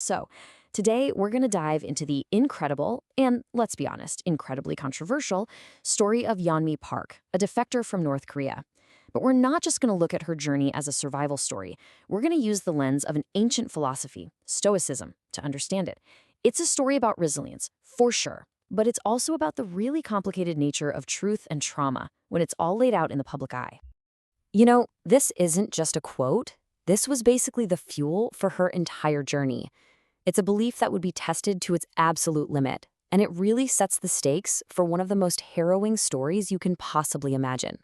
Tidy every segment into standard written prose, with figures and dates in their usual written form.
So, today we're going to dive into the incredible and, let's be honest, incredibly controversial story of Yeonmi Park, a defector from North Korea. But we're not just going to look at her journey as a survival story. We're going to use the lens of an ancient philosophy, Stoicism, to understand it. It's a story about resilience, for sure, but it's also about the really complicated nature of truth and trauma when it's all laid out in the public eye. This isn't just a quote. This was basically the fuel for her entire journey. It's a belief that would be tested to its absolute limit, and it really sets the stakes for one of the most harrowing stories you can possibly imagine.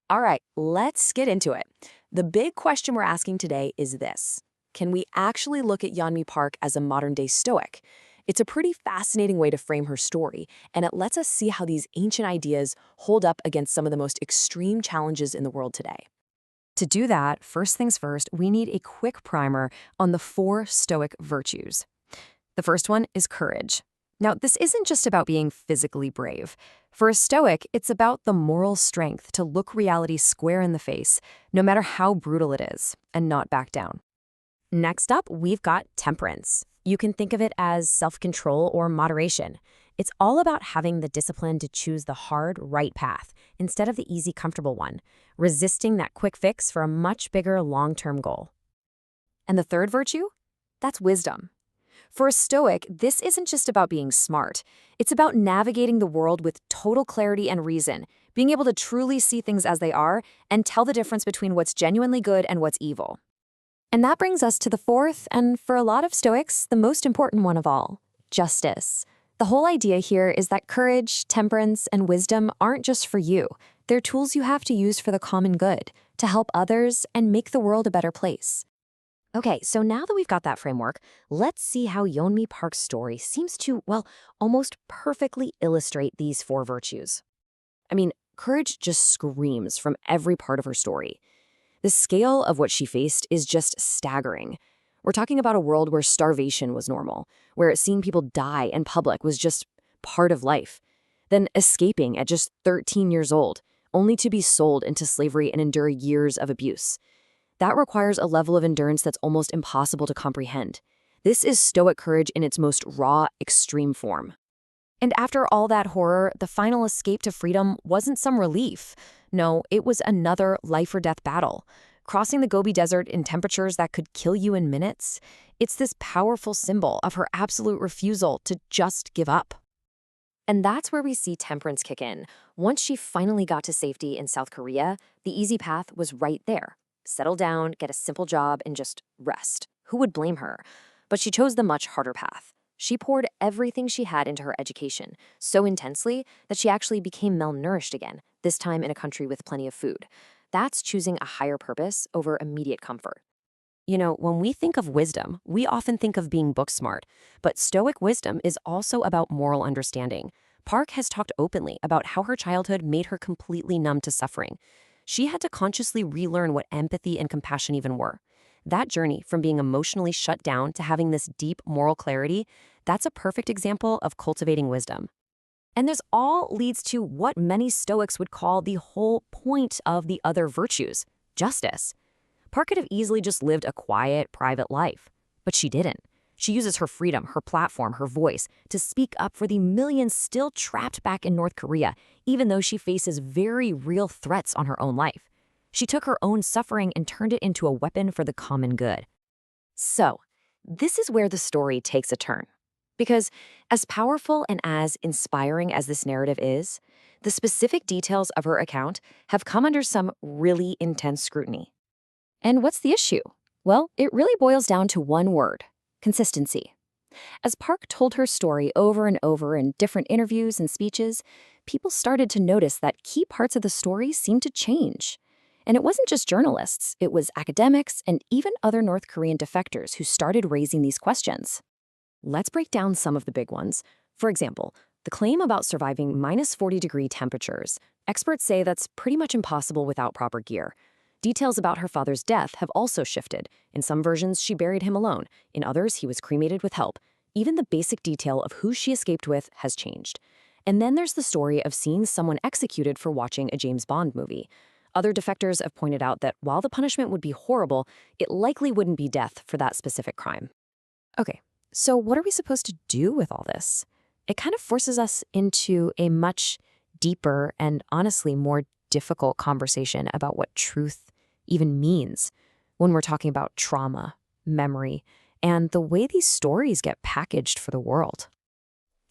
All right, let's get into it. The big question we're asking today is this: can we actually look at Yeonmi Park as a modern-day Stoic? It's a pretty fascinating way to frame her story, and it lets us see how these ancient ideas hold up against some of the most extreme challenges in the world today. To do that, first things first, we need a quick primer on the 4 Stoic virtues. The first one is courage. Now, this isn't just about being physically brave. For a Stoic, it's about the moral strength to look reality square in the face, no matter how brutal it is, and not back down. Next up, we've got temperance. You can think of it as self-control or moderation. It's all about having the discipline to choose the hard, right path instead of the easy, comfortable one, resisting that quick fix for a much bigger long-term goal. And the third virtue? That's wisdom. For a Stoic, this isn't just about being smart. It's about navigating the world with total clarity and reason, being able to truly see things as they are and tell the difference between what's genuinely good and what's evil. And that brings us to the fourth, and for a lot of Stoics, the most important one of all: justice. The whole idea here is that courage, temperance, and wisdom aren't just for you. They're tools you have to use for the common good, to help others and make the world a better place. Okay, so now that we've got that framework, let's see how Yeonmi Park's story seems to, well, almost perfectly illustrate these 4 virtues. Courage just screams from every part of her story. The scale of what she faced is just staggering. We're talking about a world where starvation was normal, where seeing people die in public was just part of life. Then escaping at just 13 years old, only to be sold into slavery and endure years of abuse. That requires a level of endurance that's almost impossible to comprehend. This is Stoic courage in its most raw, extreme form. And after all that horror, the final escape to freedom wasn't some relief. No, it was another life-or-death battle. Crossing the Gobi Desert in temperatures that could kill you in minutes, it's this powerful symbol of her absolute refusal to just give up. And that's where we see temperance kick in. Once she finally got to safety in South Korea, the easy path was right there. Settle down, get a simple job, and just rest. Who would blame her? But she chose the much harder path. She poured everything she had into her education, so intensely that she actually became malnourished again, this time in a country with plenty of food. That's choosing a higher purpose over immediate comfort. When we think of wisdom, we often think of being book smart, but Stoic wisdom is also about moral understanding. Park has talked openly about how her childhood made her completely numb to suffering. She had to consciously relearn what empathy and compassion even were. That journey from being emotionally shut down to having this deep moral clarity, that's a perfect example of cultivating wisdom. And this all leads to what many Stoics would call the whole point of the other virtues: justice. Park could have easily just lived a quiet, private life, but she didn't. She uses her freedom, her platform, her voice to speak up for the millions still trapped back in North Korea, even though she faces very real threats on her own life. She took her own suffering and turned it into a weapon for the common good. So, this is where the story takes a turn. Because as powerful and as inspiring as this narrative is, the specific details of her account have come under some really intense scrutiny. And what's the issue? Well, it really boils down to one word: consistency. As Park told her story over and over in different interviews and speeches, people started to notice that key parts of the story seemed to change. And it wasn't just journalists, it was academics and even other North Korean defectors who started raising these questions. Let's break down some of the big ones. For example, the claim about surviving -40-degree temperatures. Experts say that's pretty much impossible without proper gear. Details about her father's death have also shifted. In some versions, she buried him alone. In others, he was cremated with help. Even the basic detail of who she escaped with has changed. And then there's the story of seeing someone executed for watching a James Bond movie. Other defectors have pointed out that while the punishment would be horrible, it likely wouldn't be death for that specific crime. Okay, so what are we supposed to do with all this? It kind of forces us into a much deeper and honestly more difficult conversation about what truth even means when we're talking about trauma, memory, and the way these stories get packaged for the world.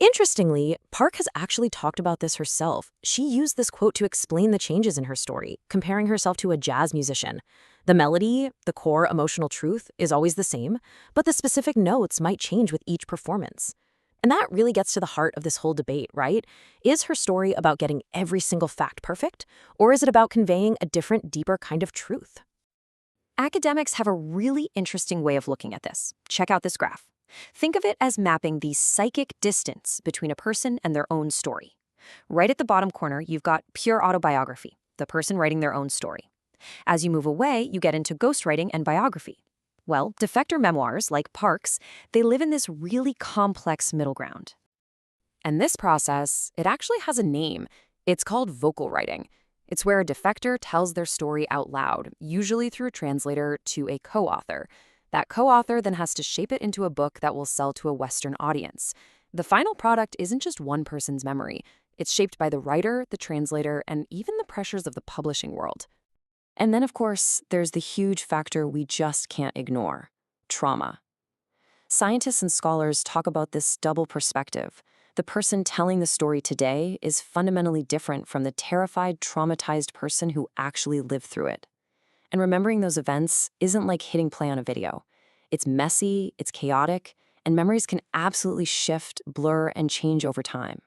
Interestingly, Park has actually talked about this herself. She used this quote to explain the changes in her story, comparing herself to a jazz musician. The melody, the core emotional truth, is always the same, but the specific notes might change with each performance. And that really gets to the heart of this whole debate, right? Is her story about getting every single fact perfect, or is it about conveying a different, deeper kind of truth? Academics have a really interesting way of looking at this. Check out this graph. Think of it as mapping the psychic distance between a person and their own story. Right at the bottom corner, you've got pure autobiography, the person writing their own story. As you move away, you get into ghostwriting and biography. Well, defector memoirs, like Park's, they live in this really complex middle ground. And this process, it actually has a name. It's called vocal writing. It's where a defector tells their story out loud, usually through a translator, to a co-author. That co-author then has to shape it into a book that will sell to a Western audience. The final product isn't just one person's memory. It's shaped by the writer, the translator, and even the pressures of the publishing world. And then, of course, there's the huge factor we just can't ignore: trauma. Scientists and scholars talk about this double perspective. The person telling the story today is fundamentally different from the terrified, traumatized person who actually lived through it. And remembering those events isn't like hitting play on a video. It's messy, it's chaotic, and memories can absolutely shift, blur, and change over time.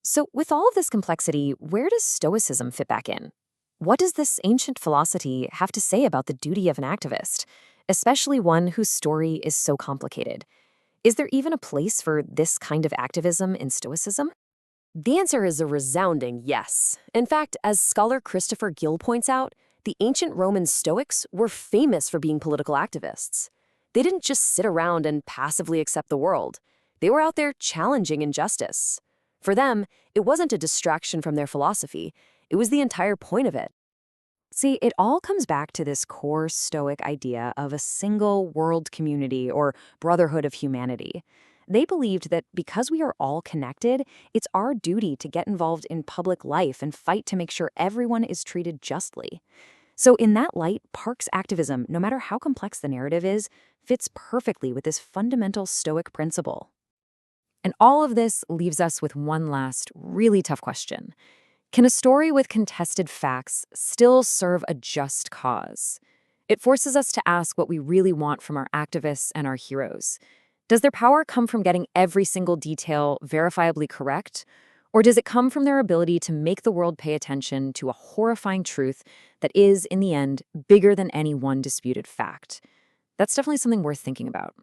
So with all of this complexity, where does Stoicism fit back in? What does this ancient philosophy have to say about the duty of an activist, especially one whose story is so complicated? Is there even a place for this kind of activism in Stoicism? The answer is a resounding yes. In fact, as scholar Christopher Gill points out, the ancient Roman Stoics were famous for being political activists. They didn't just sit around and passively accept the world. They were out there challenging injustice. For them, it wasn't a distraction from their philosophy. It was the entire point of it. See, it all comes back to this core Stoic idea of a single world community or brotherhood of humanity. They believed that because we are all connected, it's our duty to get involved in public life and fight to make sure everyone is treated justly. So in that light, Park's activism, no matter how complex the narrative is, fits perfectly with this fundamental Stoic principle. And all of this leaves us with one last, really tough question. Can a story with contested facts still serve a just cause? It forces us to ask what we really want from our activists and our heroes. Does their power come from getting every single detail verifiably correct? Or does it come from their ability to make the world pay attention to a horrifying truth that is, in the end, bigger than any one disputed fact? That's definitely something worth thinking about.